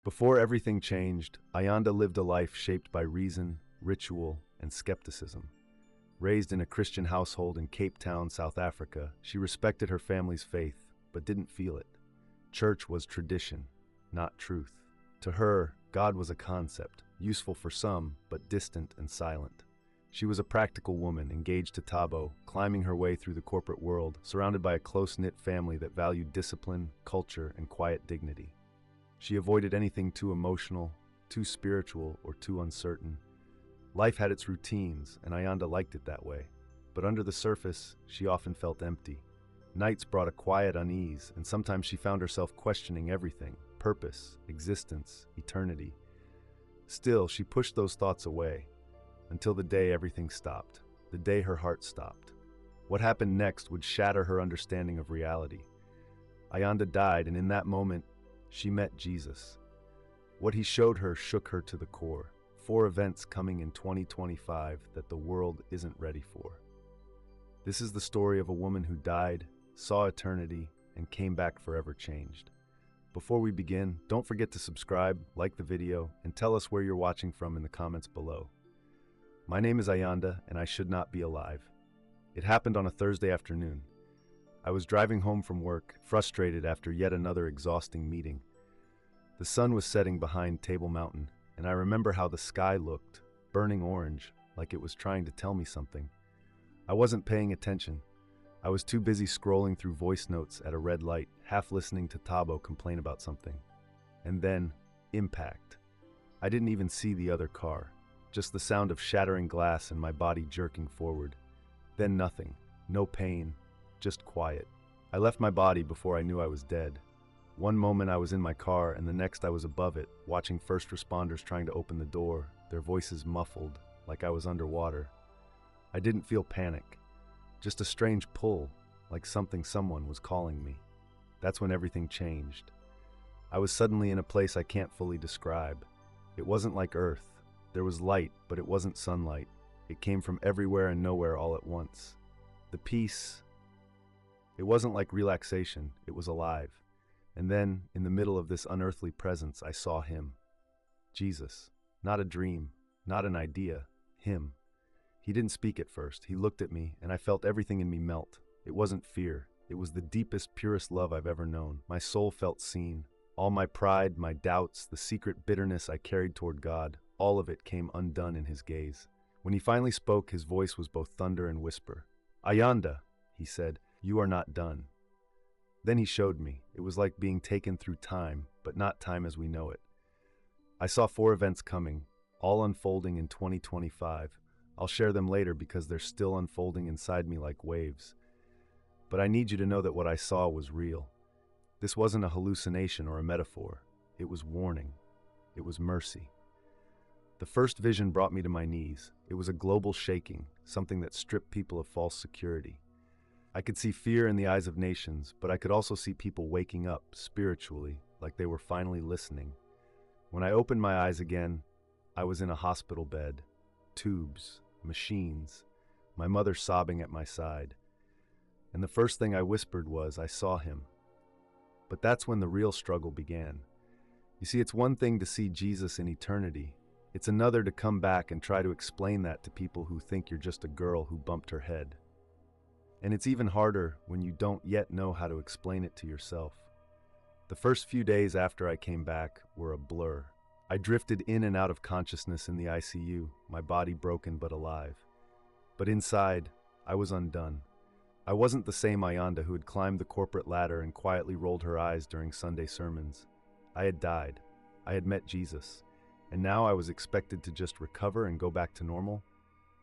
Before everything changed, Ayanda lived a life shaped by reason, ritual, and skepticism. Raised in a Christian household in Cape Town, South Africa, she respected her family's faith, but didn't feel it. Church was tradition, not truth. To her, God was a concept, useful for some, but distant and silent. She was a practical woman, engaged to Thabo, climbing her way through the corporate world, surrounded by a close-knit family that valued discipline, culture, and quiet dignity. She avoided anything too emotional, too spiritual, or too uncertain. Life had its routines, and Ayanda liked it that way. But under the surface, she often felt empty. Nights brought a quiet unease, and sometimes she found herself questioning everything: purpose, existence, eternity. Still, she pushed those thoughts away, until the day everything stopped, the day her heart stopped. What happened next would shatter her understanding of reality. Ayanda died, and in that moment, she met Jesus. What he showed her shook her to the core. 4 events coming in 2025 that the world isn't ready for. This is the story of a woman who died, saw eternity, and came back forever changed. Before we begin, don't forget to subscribe, like the video, and tell us where you're watching from in the comments below. My name is Ayanda, and I should not be alive. It happened on a Thursday afternoon. I was driving home from work, frustrated after yet another exhausting meeting. The sun was setting behind Table Mountain, and I remember how the sky looked, burning orange, like it was trying to tell me something. I wasn't paying attention. I was too busy scrolling through voice notes at a red light, half listening to Thabo complain about something. And then, impact. I didn't even see the other car, just the sound of shattering glass and my body jerking forward. Then nothing, no pain, just quiet. I left my body before I knew I was dead. One moment I was in my car, and the next I was above it, watching first responders trying to open the door, their voices muffled, like I was underwater. I didn't feel panic, just a strange pull, like someone was calling me. That's when everything changed. I was suddenly in a place I can't fully describe. It wasn't like Earth. There was light, but it wasn't sunlight. It came from everywhere and nowhere all at once. The peace, it wasn't like relaxation, it was alive. And then, in the middle of this unearthly presence, I saw him. Jesus. Not a dream, not an idea. Him. He didn't speak at first. He looked at me, and I felt everything in me melt. It wasn't fear. It was the deepest, purest love I've ever known. My soul felt seen. All my pride, my doubts, the secret bitterness I carried toward God, all of it came undone in his gaze. When he finally spoke, his voice was both thunder and whisper. "Ayanda," he said, "you are not done." Then he showed me. It was like being taken through time, but not time as we know it. I saw 4 events coming, all unfolding in 2025. I'll share them later because they're still unfolding inside me like waves. But I need you to know that what I saw was real. This wasn't a hallucination or a metaphor. It was warning. It was mercy. The first vision brought me to my knees. It was a global shaking, something that stripped people of false security. I could see fear in the eyes of nations, but I could also see people waking up spiritually, like they were finally listening. When I opened my eyes again, I was in a hospital bed. Tubes, machines, my mother sobbing at my side. And the first thing I whispered was, "I saw him." But that's when the real struggle began. You see, it's one thing to see Jesus in eternity. It's another to come back and try to explain that to people who think you're just a girl who bumped her head. And it's even harder when you don't yet know how to explain it to yourself. The first few days after I came back were a blur. I drifted in and out of consciousness in the ICU, my body broken but alive. But inside, I was undone. I wasn't the same Ayanda who had climbed the corporate ladder and quietly rolled her eyes during Sunday sermons. I had died. I had met Jesus. And now I was expected to just recover and go back to normal?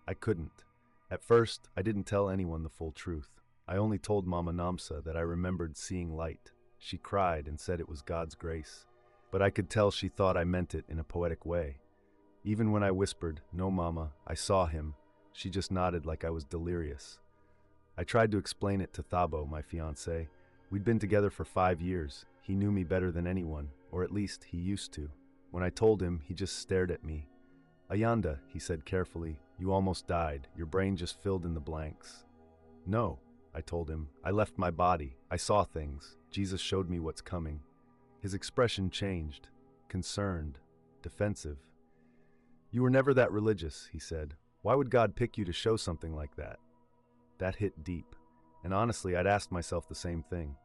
I couldn't. At first, I didn't tell anyone the full truth. I only told Mama Namsa that I remembered seeing light. She cried and said it was God's grace. But I could tell she thought I meant it in a poetic way. Even when I whispered, "No, Mama, I saw him," she just nodded like I was delirious. I tried to explain it to Thabo, my fiancé. We'd been together for 5 years. He knew me better than anyone, or at least he used to. When I told him, he just stared at me. "Ayanda," he said carefully, "you almost died. Your brain just filled in the blanks." "No," I told him. "I left my body. I saw things. Jesus showed me what's coming." His expression changed. concerned, defensive. "You were never that religious," he said. "Why would God pick you to show something like that?" That hit deep, and honestly, I'd asked myself the same thing.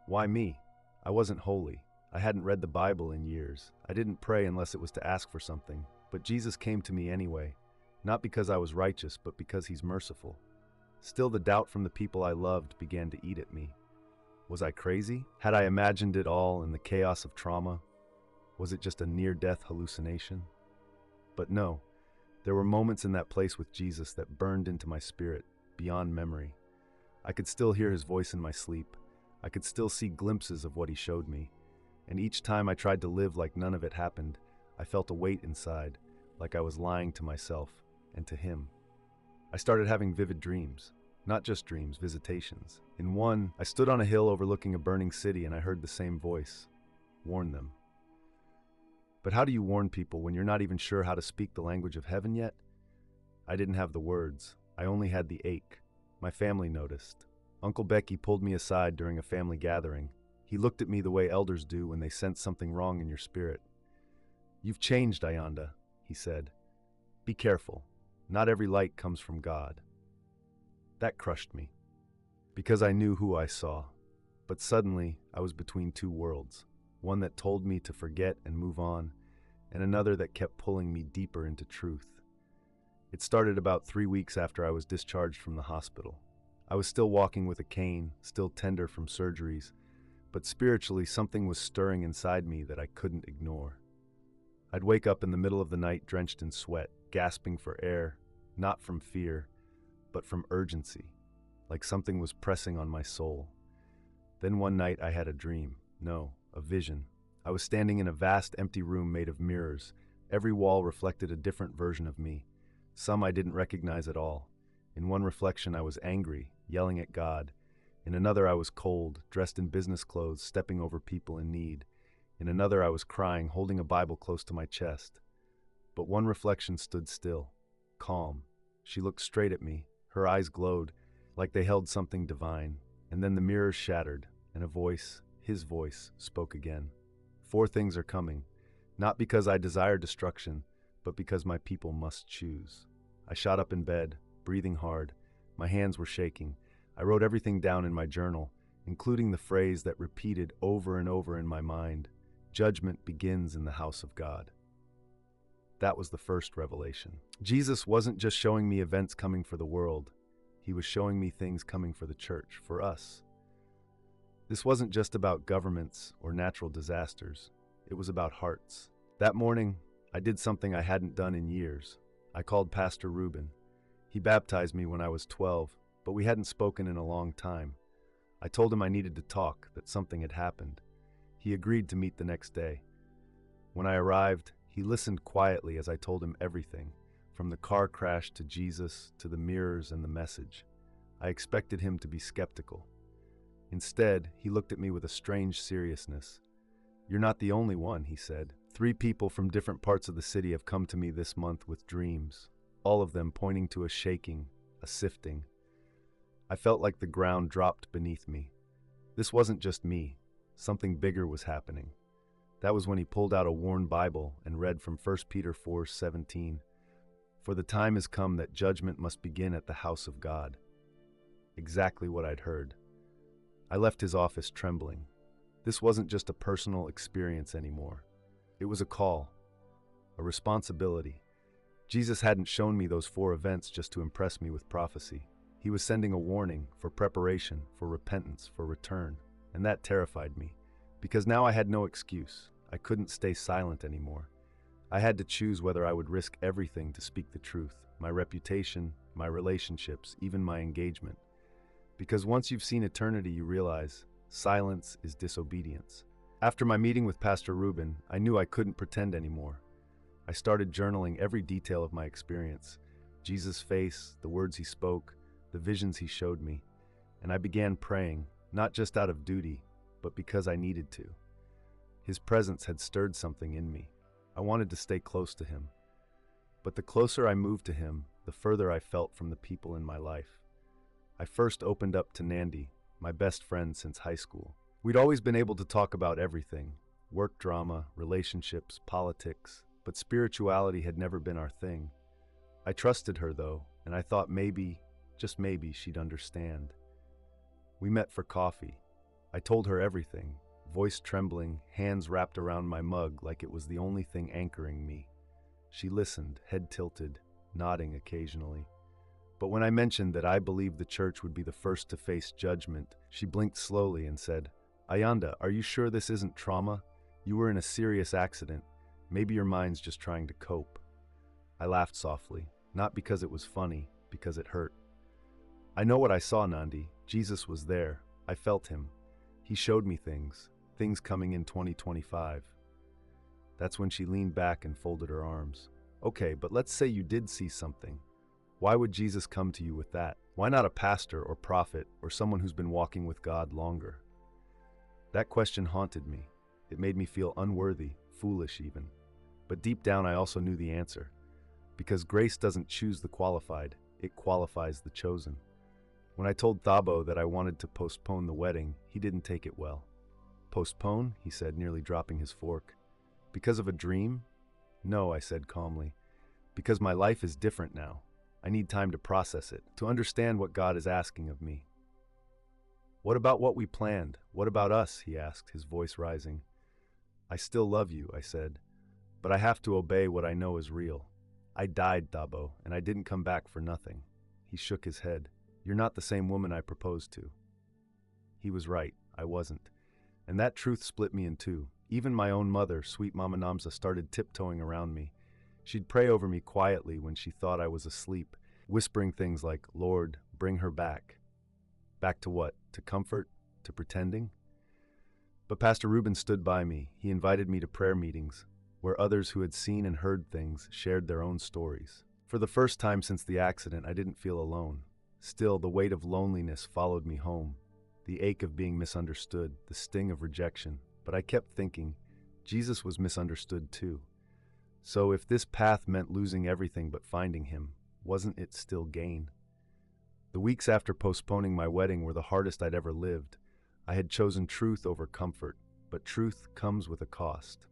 Why me? I wasn't holy. I hadn't read the Bible in years. I didn't pray unless it was to ask for something. But Jesus came to me anyway, not because I was righteous, but because he's merciful. Still, the doubt from the people I loved began to eat at me. Was I crazy? Had I imagined it all in the chaos of trauma? Was it just a near-death hallucination? But no, there were moments in that place with Jesus that burned into my spirit, beyond memory. I could still hear his voice in my sleep. I could still see glimpses of what he showed me. And each time I tried to live like none of it happened, I felt a weight inside, like I was lying to myself and to him. I started having vivid dreams. Not just dreams, visitations. In one, I stood on a hill overlooking a burning city and I heard the same voice. Warn them. But how do you warn people when you're not even sure how to speak the language of heaven yet? I didn't have the words. I only had the ache. My family noticed. Uncle Becky pulled me aside during a family gathering. He looked at me the way elders do when they sense something wrong in your spirit. "You've changed, Ayanda," he said. "Be careful. Not every light comes from God." That crushed me, because I knew who I saw. But suddenly, I was between two worlds, one that told me to forget and move on, and another that kept pulling me deeper into truth. It started about 3 weeks after I was discharged from the hospital. I was still walking with a cane, still tender from surgeries, but spiritually something was stirring inside me that I couldn't ignore. I'd wake up in the middle of the night drenched in sweat, gasping for air, not from fear, but from urgency, like something was pressing on my soul. Then one night I had a dream. No, a vision. I was standing in a vast empty room made of mirrors. Every wall reflected a different version of me. Some I didn't recognize at all. In one reflection I was angry, yelling at God. In another I was cold, dressed in business clothes, stepping over people in need. In another I was crying, holding a Bible close to my chest. But one reflection stood still, calm. She looked straight at me. Her eyes glowed, like they held something divine. And then the mirrors shattered, and a voice, his voice, spoke again. 4 things are coming, not because I desire destruction, but because my people must choose. I shot up in bed, breathing hard. My hands were shaking. I wrote everything down in my journal, including the phrase that repeated over and over in my mind: "Judgment begins in the house of God." That was the first revelation. Jesus wasn't just showing me events coming for the world. He was showing me things coming for the church, for us. This wasn't just about governments or natural disasters. It was about hearts. That morning, I did something I hadn't done in years. I called Pastor Reuben. He baptized me when I was 12, but we hadn't spoken in a long time. I told him I needed to talk, that something had happened. He agreed to meet the next day. When I arrived, he listened quietly as I told him everything, from the car crash to Jesus to the mirrors and the message. I expected him to be skeptical. Instead, he looked at me with a strange seriousness. "You're not the only one," he said. 3 people from different parts of the city have come to me this month with dreams, all of them pointing to a shaking, a sifting. I felt like the ground dropped beneath me. This wasn't just me. Something bigger was happening. That was when he pulled out a worn Bible and read from 1 Peter 4:17. "For the time has come that judgment must begin at the house of God." Exactly what I'd heard. I left his office trembling. This wasn't just a personal experience anymore. It was a call, a responsibility. Jesus hadn't shown me those 4 events just to impress me with prophecy. He was sending a warning for preparation, for repentance, for return. And that terrified me, because now I had no excuse. I couldn't stay silent anymore. I had to choose whether I would risk everything to speak the truth, my reputation, my relationships, even my engagement. Because once you've seen eternity, you realize silence is disobedience. After my meeting with Pastor Reuben, I knew I couldn't pretend anymore. I started journaling every detail of my experience: Jesus' face, the words he spoke, the visions he showed me. And I began praying, not just out of duty, but because I needed to. His presence had stirred something in me. I wanted to stay close to him. But the closer I moved to him, the further I felt from the people in my life. I first opened up to Nandi, my best friend since high school. We'd always been able to talk about everything: work drama, relationships, politics, but spirituality had never been our thing. I trusted her, though, and I thought maybe, just maybe, she'd understand. We met for coffee. I told her everything, voice trembling, hands wrapped around my mug like it was the only thing anchoring me. She listened, head tilted, nodding occasionally. But when I mentioned that I believed the church would be the first to face judgment, she blinked slowly and said, "Ayanda, are you sure this isn't trauma? You were in a serious accident. Maybe your mind's just trying to cope." I laughed softly, not because it was funny, because it hurt. "I know what I saw, Nandi. Jesus was there. I felt him. He showed me things coming in 2025. That's when she leaned back and folded her arms. "Okay, but let's say you did see something. Why would Jesus come to you with that? Why not a pastor or prophet or someone who's been walking with God longer?" That question haunted me. It made me feel unworthy, foolish even. But deep down I also knew the answer. Because grace doesn't choose the qualified, it qualifies the chosen. When I told Thabo that I wanted to postpone the wedding, he didn't take it well. "Postpone?" he said, nearly dropping his fork. "Because of a dream?" "No," I said calmly. "Because my life is different now. I need time to process it, to understand what God is asking of me." "What about what we planned? What about us?" he asked, his voice rising. "I still love you," I said, "but I have to obey what I know is real. I died, Thabo, and I didn't come back for nothing." He shook his head. "You're not the same woman I proposed to." He was right. I wasn't. And that truth split me in two. Even my own mother, sweet Mama Namsa, started tiptoeing around me. She'd pray over me quietly when she thought I was asleep, whispering things like, "Lord, bring her back." Back to what? To comfort? To pretending? But Pastor Reuben stood by me. He invited me to prayer meetings, where others who had seen and heard things shared their own stories. For the first time since the accident, I didn't feel alone. Still, the weight of loneliness followed me home. The ache of being misunderstood, the sting of rejection. But I kept thinking, Jesus was misunderstood too. So if this path meant losing everything but finding him, wasn't it still gain? The weeks after postponing my wedding were the hardest I'd ever lived. I had chosen truth over comfort, but truth comes with a cost.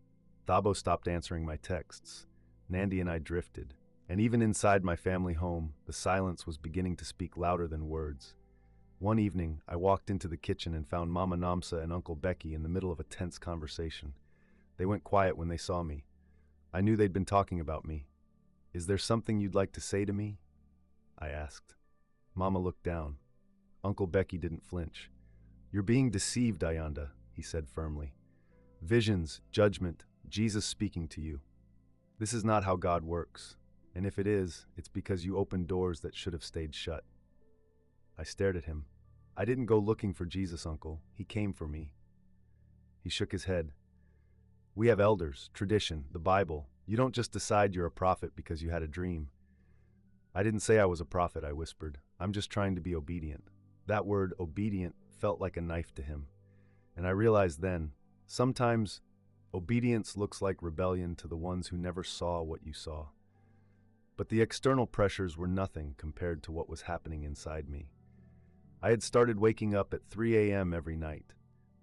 Thabo stopped answering my texts. Nandi and I drifted. And even inside my family home, the silence was beginning to speak louder than words. One evening, I walked into the kitchen and found Mama Namsa and Uncle Becky in the middle of a tense conversation. They went quiet when they saw me. I knew they'd been talking about me. "Is there something you'd like to say to me?" I asked. Mama looked down. Uncle Becky didn't flinch. "You're being deceived, Ayanda," he said firmly. "Visions, judgment, Jesus speaking to you. This is not how God works. And if it is, it's because you opened doors that should have stayed shut." I stared at him. "I didn't go looking for Jesus, Uncle. He came for me." He shook his head. "We have elders, tradition, the Bible. You don't just decide you're a prophet because you had a dream." "I didn't say I was a prophet," I whispered. "I'm just trying to be obedient." That word, obedient, felt like a knife to him. And I realized then, sometimes obedience looks like rebellion to the ones who never saw what you saw. But the external pressures were nothing compared to what was happening inside me. I had started waking up at 3 a.m. every night.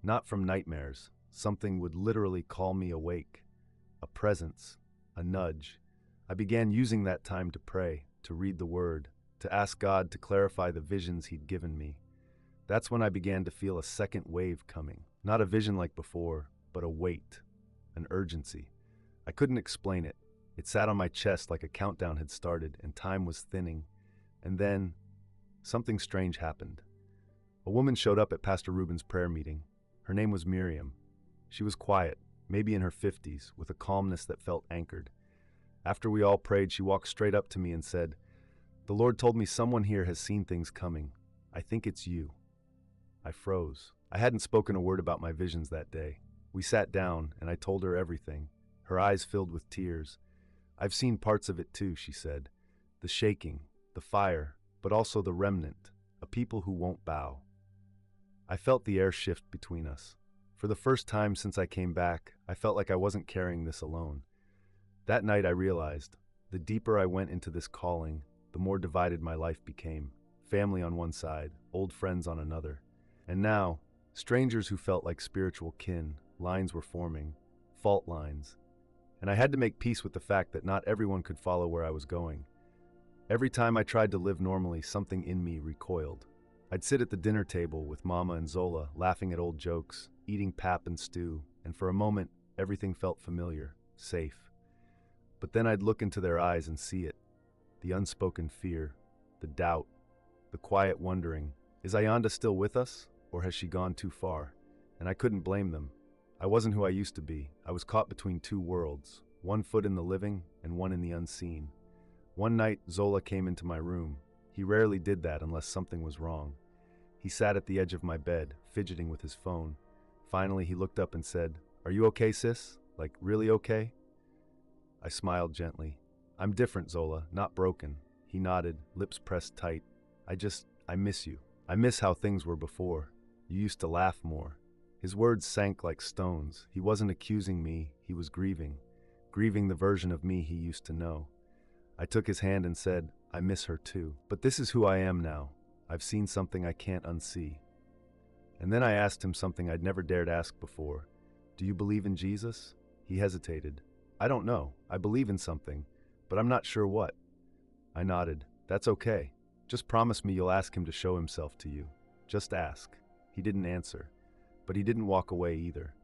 Not from nightmares. Something would literally call me awake. A presence, a nudge. I began using that time to pray, to read the Word, to ask God to clarify the visions He'd given me. That's when I began to feel a second wave coming. Not a vision like before, but a weight, an urgency. I couldn't explain it. It sat on my chest like a countdown had started and time was thinning. And then, something strange happened. A woman showed up at Pastor Reuben's prayer meeting. Her name was Miriam. She was quiet, maybe in her 50s, with a calmness that felt anchored. After we all prayed, she walked straight up to me and said, "The Lord told me someone here has seen things coming. I think it's you." I froze. I hadn't spoken a word about my visions that day. We sat down, and I told her everything. Her eyes filled with tears. "I've seen parts of it too," she said. "The shaking, the fire, but also the remnant, a people who won't bow." I felt the air shift between us. For the first time since I came back, I felt like I wasn't carrying this alone. That night I realized, the deeper I went into this calling, the more divided my life became. Family on one side, old friends on another. And now, strangers who felt like spiritual kin, lines were forming. fault lines. And I had to make peace with the fact that not everyone could follow where I was going. Every time I tried to live normally, something in me recoiled. I'd sit at the dinner table with Mama and Zola, laughing at old jokes, eating pap and stew, and for a moment, everything felt familiar, safe. But then I'd look into their eyes and see it. The unspoken fear, the doubt, the quiet wondering, is Ayanda still with us, or has she gone too far? And I couldn't blame them. I wasn't who I used to be. I was caught between two worlds, one foot in the living and one in the unseen. One night, Zola came into my room. He rarely did that unless something was wrong. He sat at the edge of my bed, fidgeting with his phone. Finally, he looked up and said, "Are you okay, sis? Like, really okay?" I smiled gently. "I'm different, Zola, not broken." He nodded, lips pressed tight. I miss you. I miss how things were before. You used to laugh more." His words sank like stones. He wasn't accusing me, he was grieving the version of me he used to know. I took his hand and said, "I miss her too. But this is who I am now. I've seen something I can't unsee." And then I asked him something I'd never dared ask before. "Do you believe in Jesus?" He hesitated. "I don't know. I believe in something, but I'm not sure what." I nodded. "That's okay. Just promise me you'll ask him to show himself to you. Just ask." He didn't answer, but he didn't walk away either.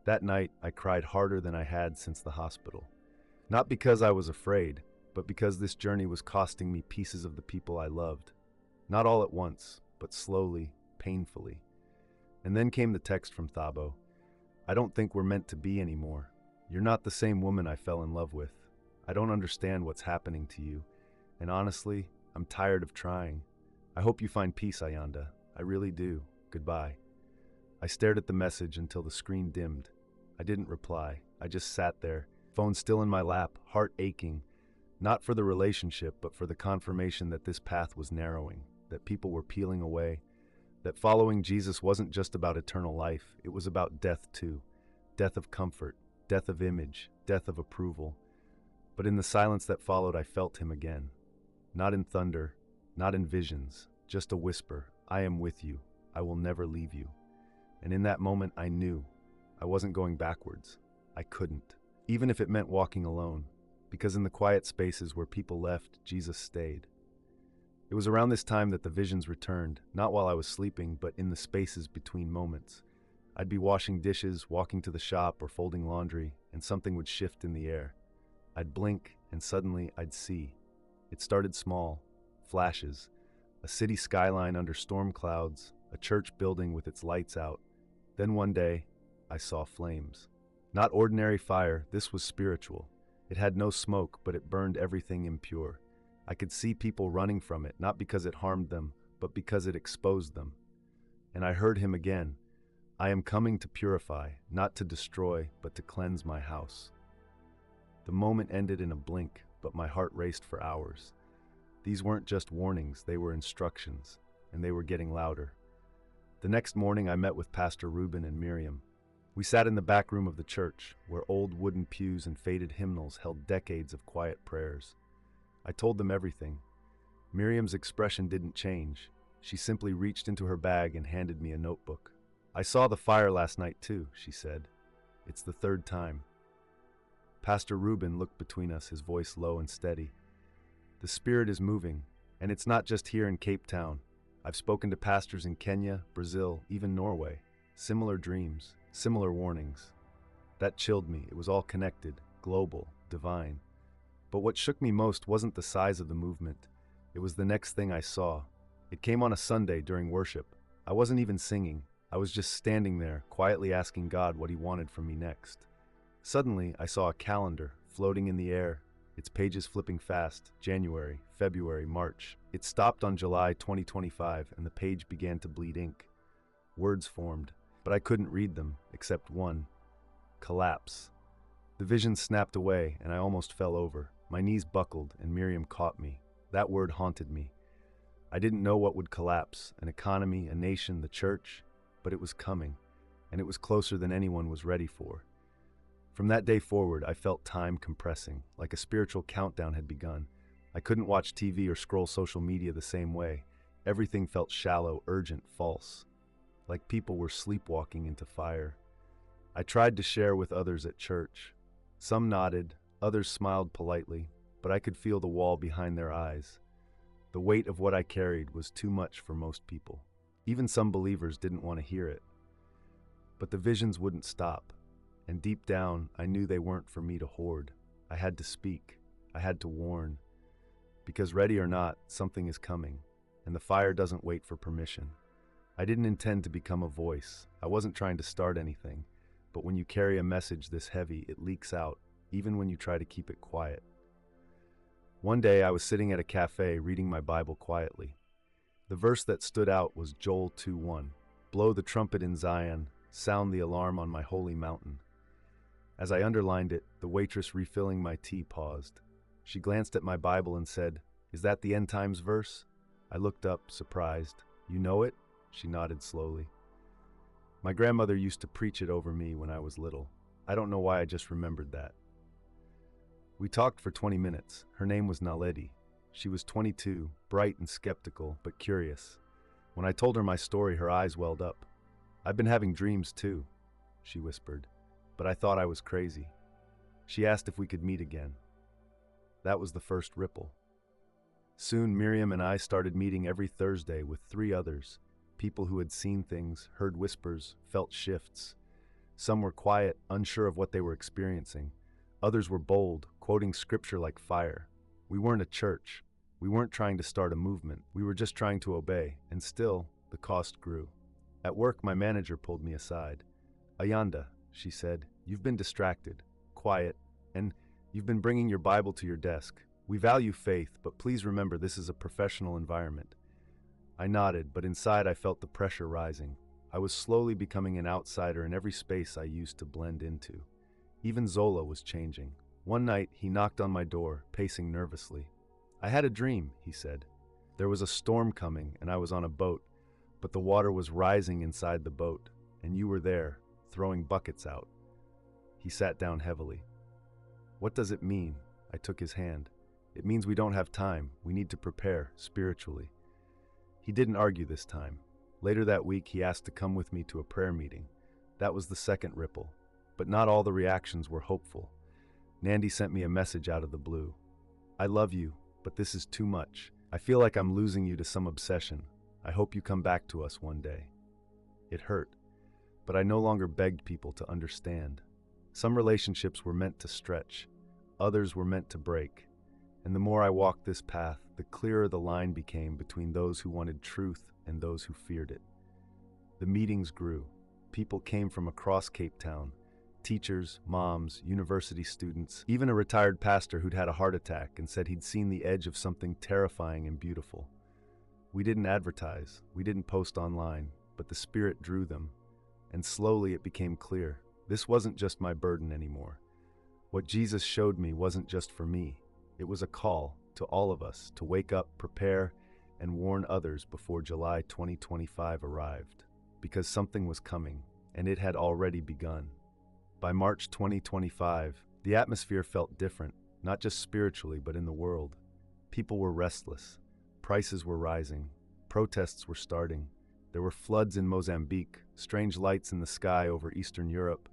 That night, I cried harder than I had since the hospital. Not because I was afraid, but because this journey was costing me pieces of the people I loved. Not all at once, but slowly, painfully. And then came the text from Thabo. "I don't think we're meant to be anymore. You're not the same woman I fell in love with. I don't understand what's happening to you. And honestly, I'm tired of trying. I hope you find peace, Ayanda. I really do. Goodbye." I stared at the message until the screen dimmed. I didn't reply. I just sat there, phone still in my lap, heart aching. Not for the relationship, but for the confirmation that this path was narrowing, that people were peeling away, that following Jesus wasn't just about eternal life, it was about death too. Death of comfort, death of image, death of approval. But in the silence that followed, I felt him again. Not in thunder, not in visions, just a whisper, "I am with you. I will never leave you." And in that moment, I knew I wasn't going backwards. I couldn't, even if it meant walking alone, because in the quiet spaces where people left, Jesus stayed. It was around this time that the visions returned, not while I was sleeping, but in the spaces between moments. I'd be washing dishes, walking to the shop, or folding laundry, and something would shift in the air. I'd blink, and suddenly I'd see. It started small, flashes, a city skyline under storm clouds, a church building with its lights out. Then one day, I saw flames. Not ordinary fire, this was spiritual. It had no smoke, but it burned everything impure. I could see people running from it, not because it harmed them, but because it exposed them. And I heard him again. "I am coming to purify, not to destroy, but to cleanse my house." The moment ended in a blink, but my heart raced for hours. These weren't just warnings, they were instructions, and they were getting louder. The next morning, I met with Pastor Reuben and Miriam. We sat in the back room of the church, where old wooden pews and faded hymnals held decades of quiet prayers. I told them everything. Miriam's expression didn't change. She simply reached into her bag and handed me a notebook. "I saw the fire last night too," she said. "It's the third time." Pastor Reuben looked between us, his voice low and steady. "The Spirit is moving, and it's not just here in Cape Town. I've spoken to pastors in Kenya, Brazil, even Norway. Similar dreams, similar warnings." That chilled me. It was all connected, global, divine. But what shook me most wasn't the size of the movement. It was the next thing I saw. It came on a Sunday during worship. I wasn't even singing. I was just standing there, quietly asking God what he wanted from me next. Suddenly, I saw a calendar floating in the air, its pages flipping fast. January, February, March. It stopped on July 2025, and the page began to bleed ink. Words formed, but I couldn't read them, except one. Collapse. The vision snapped away, and I almost fell over. My knees buckled, and Miriam caught me. That word haunted me. I didn't know what would collapse, an economy, a nation, the church, but it was coming, and it was closer than anyone was ready for. From that day forward, I felt time compressing, like a spiritual countdown had begun. I couldn't watch TV or scroll social media the same way. Everything felt shallow, urgent, false, like people were sleepwalking into fire. I tried to share with others at church. Some nodded, others smiled politely, but I could feel the wall behind their eyes. The weight of what I carried was too much for most people. Even some believers didn't want to hear it. But the visions wouldn't stop, and deep down, I knew they weren't for me to hoard. I had to speak. I had to warn. Because ready or not, something is coming, and the fire doesn't wait for permission. I didn't intend to become a voice. I wasn't trying to start anything. But when you carry a message this heavy, it leaks out, even when you try to keep it quiet. One day, I was sitting at a cafe reading my Bible quietly. The verse that stood out was Joel 2:1. Blow the trumpet in Zion, sound the alarm on my holy mountain. As I underlined it, the waitress refilling my tea paused. She glanced at my Bible and said, "Is that the end times verse?" I looked up, surprised. "You know it?" She nodded slowly. My grandmother used to preach it over me when I was little. I don't know why I just remembered that. We talked for 20 minutes. Her name was Naledi. She was 22, bright and skeptical, but curious. When I told her my story, her eyes welled up. "I've been having dreams too," she whispered, but I thought I was crazy. She asked if we could meet again. That was the first ripple. Soon, Miriam and I started meeting every Thursday with 3 others, people who had seen things, heard whispers, felt shifts. Some were quiet, unsure of what they were experiencing. Others were bold, quoting scripture like fire. We weren't a church. We weren't trying to start a movement. We were just trying to obey, and still, the cost grew. At work, my manager pulled me aside. "Ayanda," she said, "you've been distracted, quiet, and you've been bringing your Bible to your desk. We value faith, but please remember this is a professional environment." I nodded, but inside I felt the pressure rising. I was slowly becoming an outsider in every space I used to blend into. Even Zola was changing. One night, he knocked on my door, pacing nervously. "I had a dream," he said. There was a storm coming, and I was on a boat, but the water was rising inside the boat, and you were there, throwing buckets out. He sat down heavily. "What does it mean?" I took his hand. "It means we don't have time. We need to prepare, spiritually." He didn't argue this time. Later that week, he asked to come with me to a prayer meeting. That was the second ripple. But not all the reactions were hopeful. Nandi sent me a message out of the blue. "I love you, but this is too much. I feel like I'm losing you to some obsession. I hope you come back to us one day." It hurt, but I no longer begged people to understand. Some relationships were meant to stretch. Others were meant to break. And the more I walked this path, the clearer the line became between those who wanted truth and those who feared it. The meetings grew. People came from across Cape Town. Teachers, moms, university students, even a retired pastor who'd had a heart attack and said he'd seen the edge of something terrifying and beautiful. We didn't advertise, we didn't post online, but the Spirit drew them. And slowly it became clear, this wasn't just my burden anymore. What Jesus showed me wasn't just for me. It was a call to all of us to wake up, prepare, and warn others before July 2025 arrived. Because something was coming, and it had already begun. By March 2025, the atmosphere felt different, not just spiritually, but in the world. People were restless. Prices were rising. Protests were starting. There were floods in Mozambique, strange lights in the sky over Eastern Europe,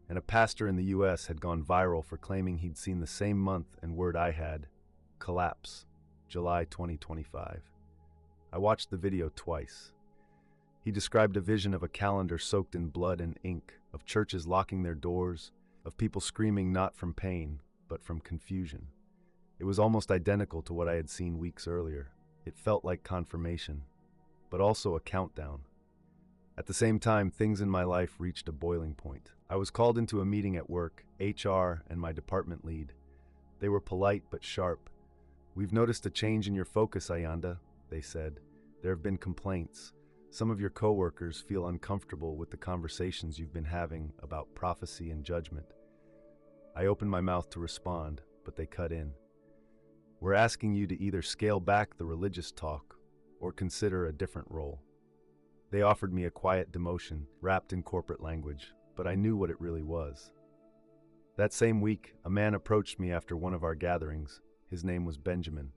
and a pastor in the US had gone viral for claiming he'd seen the same month and word I had, collapse, July 2025. I watched the video twice. He described a vision of a calendar soaked in blood and ink, of churches locking their doors, of people screaming not from pain, but from confusion. It was almost identical to what I had seen weeks earlier. It felt like confirmation, but also a countdown. At the same time, things in my life reached a boiling point. I was called into a meeting at work, HR and my department lead. They were polite but sharp. "We've noticed a change in your focus, Ayanda," they said. "There have been complaints. Some of your coworkers feel uncomfortable with the conversations you've been having about prophecy and judgment." I opened my mouth to respond, but they cut in. "We're asking you to either scale back the religious talk or consider a different role." They offered me a quiet demotion, wrapped in corporate language, but I knew what it really was. That same week, a man approached me after one of our gatherings. His name was Benjamin.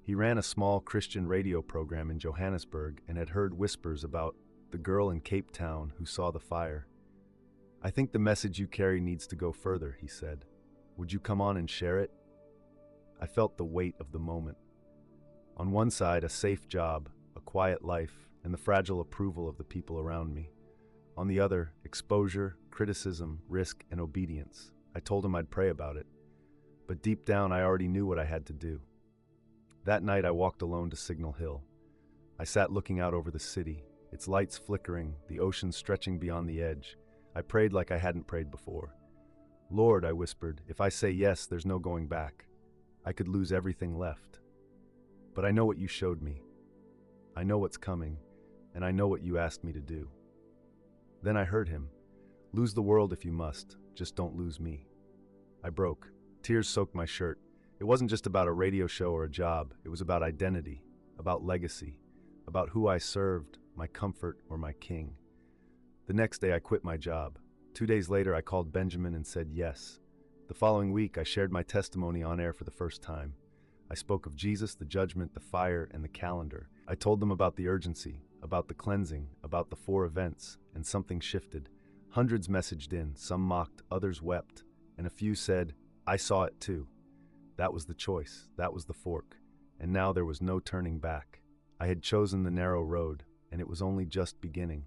He ran a small Christian radio program in Johannesburg and had heard whispers about the girl in Cape Town who saw the fire. I think the message you carry needs to go further, he said. Would you come on and share it? I felt the weight of the moment. On one side, a safe job, a quiet life, and the fragile approval of the people around me. On the other, exposure, criticism, risk, and obedience. I told him I'd pray about it. But deep down, I already knew what I had to do. That night, I walked alone to Signal Hill. I sat looking out over the city, its lights flickering, the ocean stretching beyond the edge. I prayed like I hadn't prayed before. Lord, I whispered, if I say yes, there's no going back. I could lose everything left. But I know what you showed me. I know what's coming, and I know what you asked me to do. Then I heard him. Lose the world if you must, just don't lose me. I broke. Tears soaked my shirt. It wasn't just about a radio show or a job. It was about identity, about legacy, about who I served, my comfort, or my king. The next day I quit my job. 2 days later I called Benjamin and said yes. The following week I shared my testimony on air for the first time. I spoke of Jesus, the judgment, the fire, and the calendar. I told them about the urgency, about the cleansing, about the 4 events, and something shifted. Hundreds messaged in, some mocked, others wept, and a few said, I saw it too. That was the choice, that was the fork, and now there was no turning back. I had chosen the narrow road, and it was only just beginning.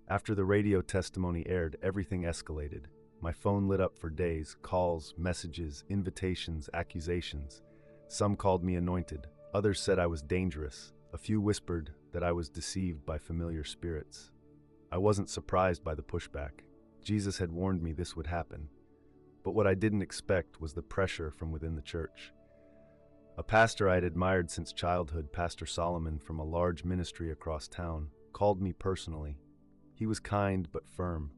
After the radio testimony aired, everything escalated. My phone lit up for days, calls, messages, invitations, accusations. Some called me anointed, others said I was dangerous. A few whispered that I was deceived by familiar spirits. I wasn't surprised by the pushback. Jesus had warned me this would happen. But what I didn't expect was the pressure from within the church. A pastor I had admired since childhood, Pastor Solomon from a large ministry across town, called me personally. He was kind but firm.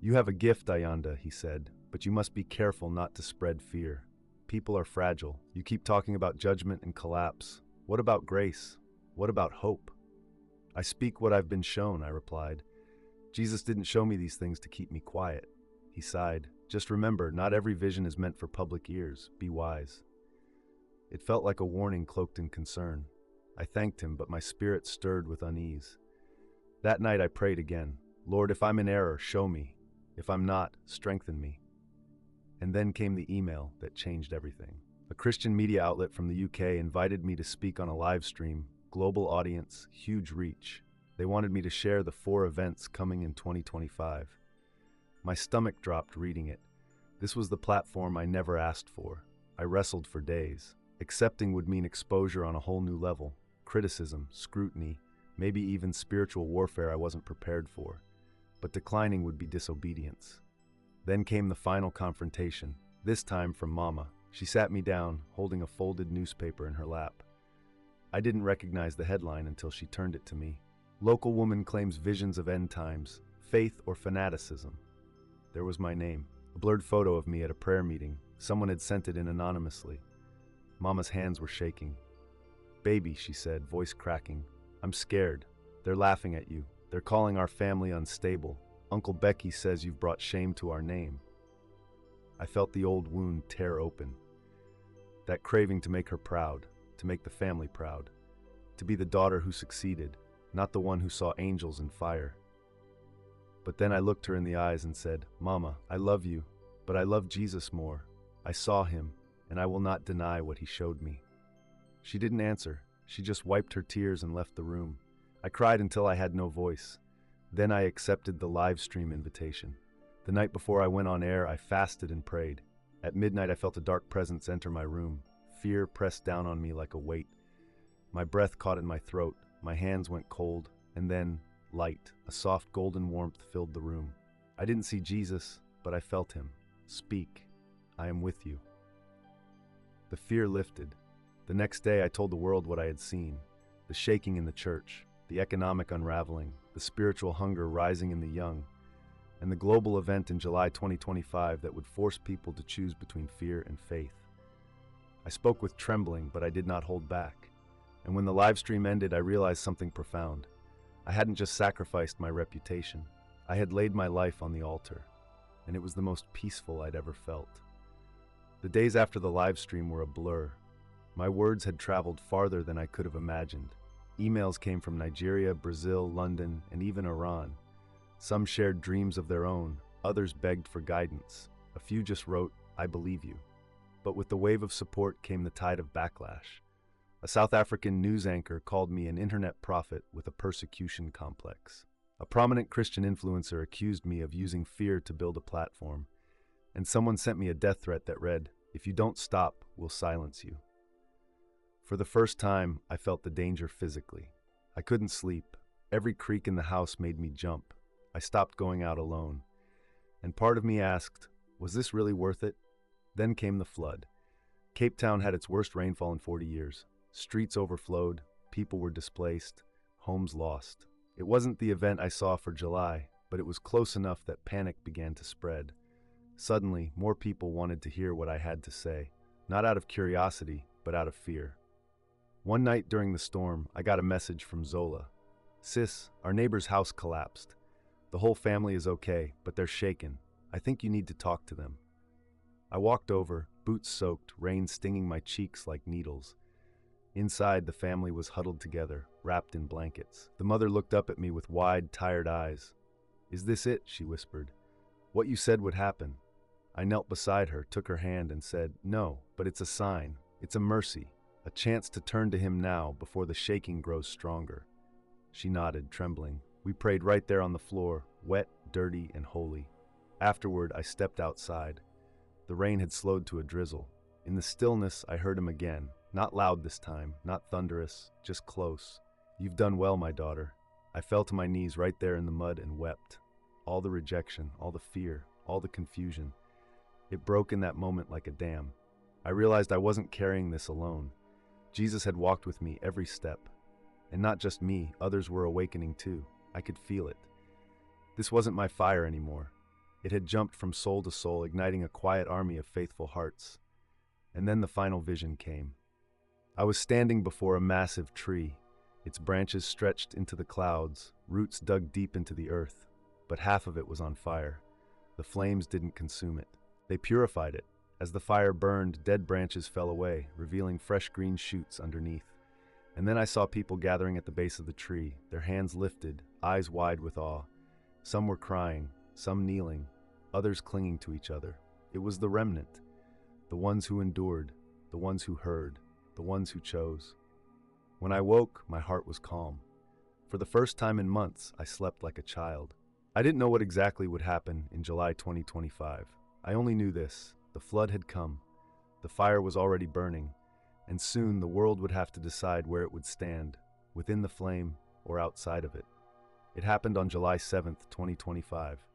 You have a gift, Ayanda, he said, but you must be careful not to spread fear. People are fragile. You keep talking about judgment and collapse. What about grace? What about hope? I speak what I've been shown, I replied. Jesus didn't show me these things to keep me quiet. He sighed. Just remember, not every vision is meant for public ears. Be wise. It felt like a warning cloaked in concern. I thanked him, but my spirit stirred with unease. That night I prayed again. Lord, if I'm in error, show me. If I'm not, strengthen me. And then came the email that changed everything. A Christian media outlet from the UK invited me to speak on a live stream, global audience, huge reach. They wanted me to share the 4 events coming in 2025. My stomach dropped reading it. This was the platform I never asked for. I wrestled for days. Accepting would mean exposure on a whole new level. Criticism, scrutiny, maybe even spiritual warfare I wasn't prepared for. But declining would be disobedience. Then came the final confrontation, this time from Mama. She sat me down, holding a folded newspaper in her lap. I didn't recognize the headline until she turned it to me. Local woman claims visions of end times, faith or fanaticism. There was my name, a blurred photo of me at a prayer meeting. Someone had sent it in anonymously. Mama's hands were shaking. Baby, she said, voice cracking, I'm scared. They're laughing at you. They're calling our family unstable. Uncle Becky says you've brought shame to our name. I felt the old wound tear open. That craving to make her proud, to make the family proud, to be the daughter who succeeded, not the one who saw angels in fire. But then I looked her in the eyes and said, Mama, I love you, but I love Jesus more. I saw him, and I will not deny what he showed me. She didn't answer. She just wiped her tears and left the room. I cried until I had no voice. Then I accepted the live stream invitation. The night before I went on air, I fasted and prayed. At midnight, I felt a dark presence enter my room. Fear pressed down on me like a weight. My breath caught in my throat. My hands went cold. And then, light, a soft golden warmth filled the room. I didn't see Jesus, but I felt him. Speak. I am with you. The fear lifted. The next day, I told the world what I had seen. The shaking in the church, the economic unraveling, the spiritual hunger rising in the young, and the global event in July 2025 that would force people to choose between fear and faith. I spoke with trembling, but I did not hold back. And when the live stream ended, I realized something profound. I hadn't just sacrificed my reputation. I had laid my life on the altar, and it was the most peaceful I'd ever felt. The days after the live stream were a blur. My words had traveled farther than I could have imagined. Emails came from Nigeria, Brazil, London, and even Iran. Some shared dreams of their own, others begged for guidance. A few just wrote, "I believe you." But with the wave of support came the tide of backlash. A South African news anchor called me an internet prophet with a persecution complex. A prominent Christian influencer accused me of using fear to build a platform. And someone sent me a death threat that read, "If you don't stop, we'll silence you." For the first time, I felt the danger physically. I couldn't sleep. Every creak in the house made me jump. I stopped going out alone. And part of me asked, was this really worth it? Then came the flood. Cape Town had its worst rainfall in 40 years. Streets overflowed, people were displaced, homes lost. It wasn't the event I saw for July, but it was close enough that panic began to spread. Suddenly, more people wanted to hear what I had to say, not out of curiosity, but out of fear. One night during the storm, I got a message from Zola. "Sis, our neighbor's house collapsed. The whole family is okay, but they're shaken. I think you need to talk to them." I walked over, boots soaked, rain stinging my cheeks like needles. Inside, the family was huddled together, wrapped in blankets. The mother looked up at me with wide, tired eyes. "Is this it?" she whispered. "What you said would happen." I knelt beside her, took her hand, and said, "No, but it's a sign. It's a mercy, a chance to turn to him now before the shaking grows stronger." She nodded, trembling. We prayed right there on the floor, wet, dirty, and holy. Afterward, I stepped outside. The rain had slowed to a drizzle. In the stillness, I heard him again. Not loud this time, not thunderous, just close. "You've done well, my daughter." I fell to my knees right there in the mud and wept. All the rejection, all the fear, all the confusion. It broke in that moment like a dam. I realized I wasn't carrying this alone. Jesus had walked with me every step. And not just me, others were awakening too. I could feel it. This wasn't my fire anymore. It had jumped from soul to soul, igniting a quiet army of faithful hearts. And then the final vision came. I was standing before a massive tree. Its branches stretched into the clouds, roots dug deep into the earth, but half of it was on fire. The flames didn't consume it. They purified it. As the fire burned, dead branches fell away, revealing fresh green shoots underneath. And then I saw people gathering at the base of the tree, their hands lifted, eyes wide with awe. Some were crying, some kneeling, others clinging to each other. It was the remnant, the ones who endured, the ones who heard, the ones who chose. When I woke, my heart was calm. For the first time in months, I slept like a child. I didn't know what exactly would happen in July 2025. I only knew this: the flood had come, the fire was already burning, and soon the world would have to decide where it would stand, within the flame or outside of it. It happened on July 7th, 2025.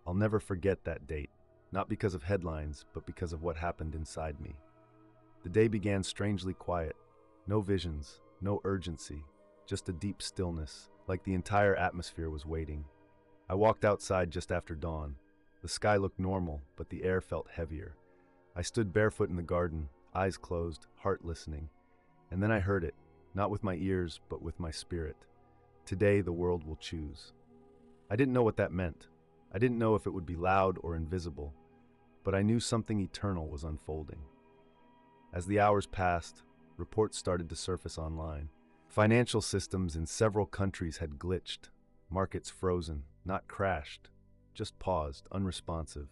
I'll never forget that date, not because of headlines, but because of what happened inside me. The day began strangely quiet. No visions, no urgency, just a deep stillness, like the entire atmosphere was waiting. I walked outside just after dawn. The sky looked normal, but the air felt heavier. I stood barefoot in the garden, eyes closed, heart listening. And then I heard it, not with my ears, but with my spirit. Today the world will choose. I didn't know what that meant. I didn't know if it would be loud or invisible, but I knew something eternal was unfolding. As the hours passed, reports started to surface online. Financial systems in several countries had glitched, markets frozen, not crashed, just paused, unresponsive.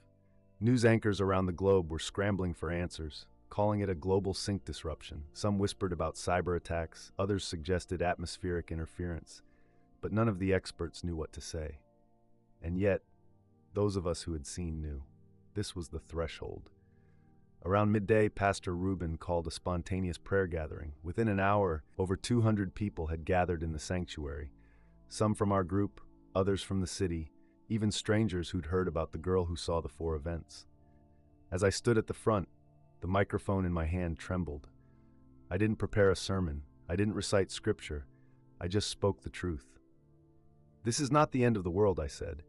News anchors around the globe were scrambling for answers, calling it a global sync disruption. Some whispered about cyber attacks, others suggested atmospheric interference, but none of the experts knew what to say. And yet, those of us who had seen knew. This was the threshold. Around midday, Pastor Reuben called a spontaneous prayer gathering. Within an hour, over 200 people had gathered in the sanctuary. Some from our group, others from the city, even strangers who'd heard about the girl who saw the 4 events. As I stood at the front, the microphone in my hand trembled. I didn't prepare a sermon. I didn't recite scripture. I just spoke the truth. "This is not the end of the world," I said,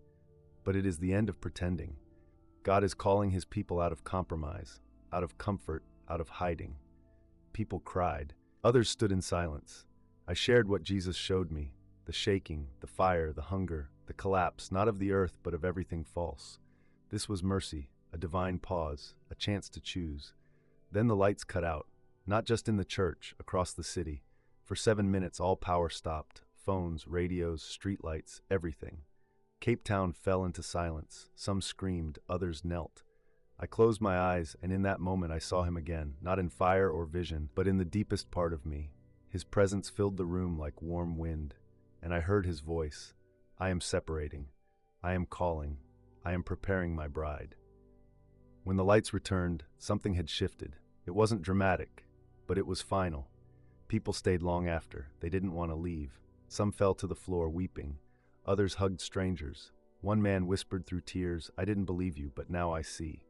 "but it is the end of pretending. God is calling his people out of compromise, out of comfort, out of hiding." People cried. Others stood in silence. I shared what Jesus showed me: the shaking, the fire, the hunger, the collapse, not of the earth, but of everything false. This was mercy, a divine pause, a chance to choose. Then the lights cut out, not just in the church, across the city. For 7 minutes, all power stopped. Phones, radios, streetlights, everything. Cape Town fell into silence. Some screamed, others knelt. I closed my eyes, and in that moment I saw him again, not in fire or vision, but in the deepest part of me. His presence filled the room like warm wind, and I heard his voice. I am separating. I am calling. I am preparing my bride. When the lights returned, something had shifted. It wasn't dramatic, but it was final. People stayed long after. They didn't want to leave. Some fell to the floor weeping. Others hugged strangers. One man whispered through tears, "I didn't believe you, but now I see."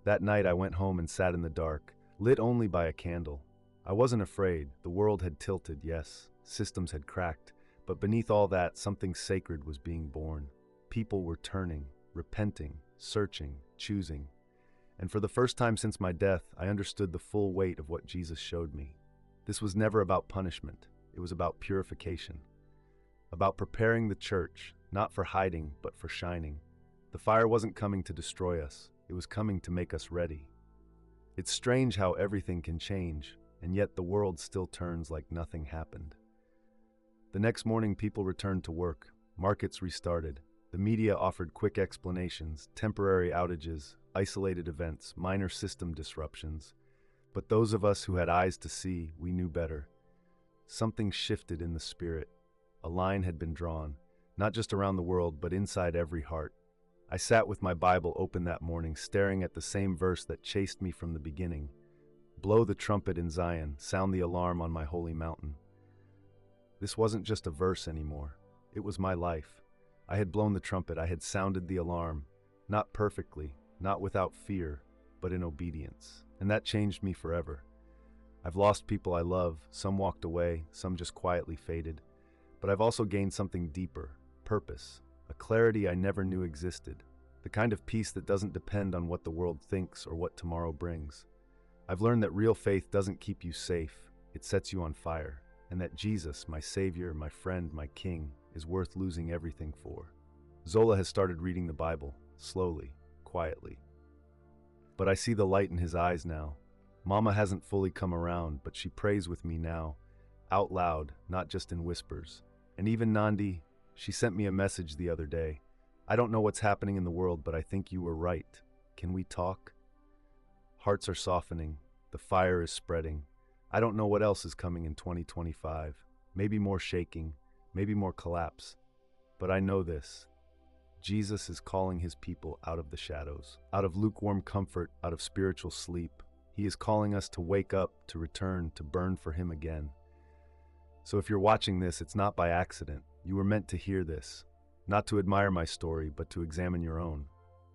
That night I went home and sat in the dark, lit only by a candle. I wasn't afraid. The world had tilted, yes. Systems had cracked. But beneath all that, something sacred was being born. People were turning, repenting, searching, choosing. And for the first time since my death, I understood the full weight of what Jesus showed me. This was never about punishment. It was about purification. About preparing the church, not for hiding, but for shining. The fire wasn't coming to destroy us. It was coming to make us ready. It's strange how everything can change, and yet the world still turns like nothing happened. The next morning, people returned to work. Markets restarted. The media offered quick explanations, temporary outages, isolated events, minor system disruptions. But those of us who had eyes to see, we knew better. Something shifted in the spirit. A line had been drawn, not just around the world, but inside every heart. I sat with my Bible open that morning, staring at the same verse that chased me from the beginning. Blow the trumpet in Zion, sound the alarm on my holy mountain. This wasn't just a verse anymore. It was my life. I had blown the trumpet, I had sounded the alarm. Not perfectly, not without fear, but in obedience. And that changed me forever. I've lost people I love, some walked away, some just quietly faded. But I've also gained something deeper, purpose, a clarity I never knew existed, the kind of peace that doesn't depend on what the world thinks or what tomorrow brings. I've learned that real faith doesn't keep you safe, it sets you on fire, and that Jesus, my Savior, my friend, my King, is worth losing everything for. Zola has started reading the Bible, slowly, quietly. But I see the light in his eyes now. Mama hasn't fully come around, but she prays with me now, out loud, not just in whispers. And even Nandi, she sent me a message the other day. "I don't know what's happening in the world, but I think you were right. Can we talk?" Hearts are softening. The fire is spreading. I don't know what else is coming in 2025. Maybe more shaking, maybe more collapse. But I know this. Jesus is calling his people out of the shadows, out of lukewarm comfort, out of spiritual sleep. He is calling us to wake up, to return, to burn for him again. So if you're watching this, it's not by accident. You were meant to hear this, not to admire my story, but to examine your own.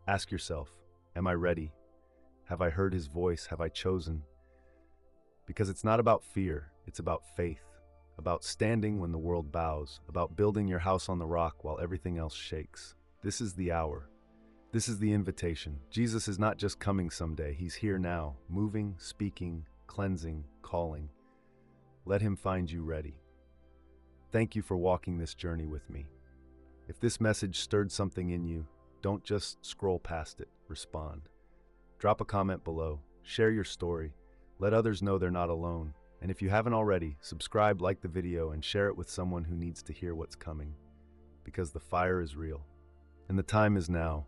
Ask yourself, am I ready? Have I heard his voice? Have I chosen? Because it's not about fear, it's about faith, about standing when the world bows, about building your house on the rock while everything else shakes. This is the hour. This is the invitation. Jesus is not just coming someday, he's here now, moving, speaking, cleansing, calling. Let him find you ready. Thank you for walking this journey with me. If this message stirred something in you, don't just scroll past it, respond. Drop a comment below, share your story, let others know they're not alone. And if you haven't already, subscribe, like the video, and share it with someone who needs to hear what's coming. Because the fire is real. And the time is now.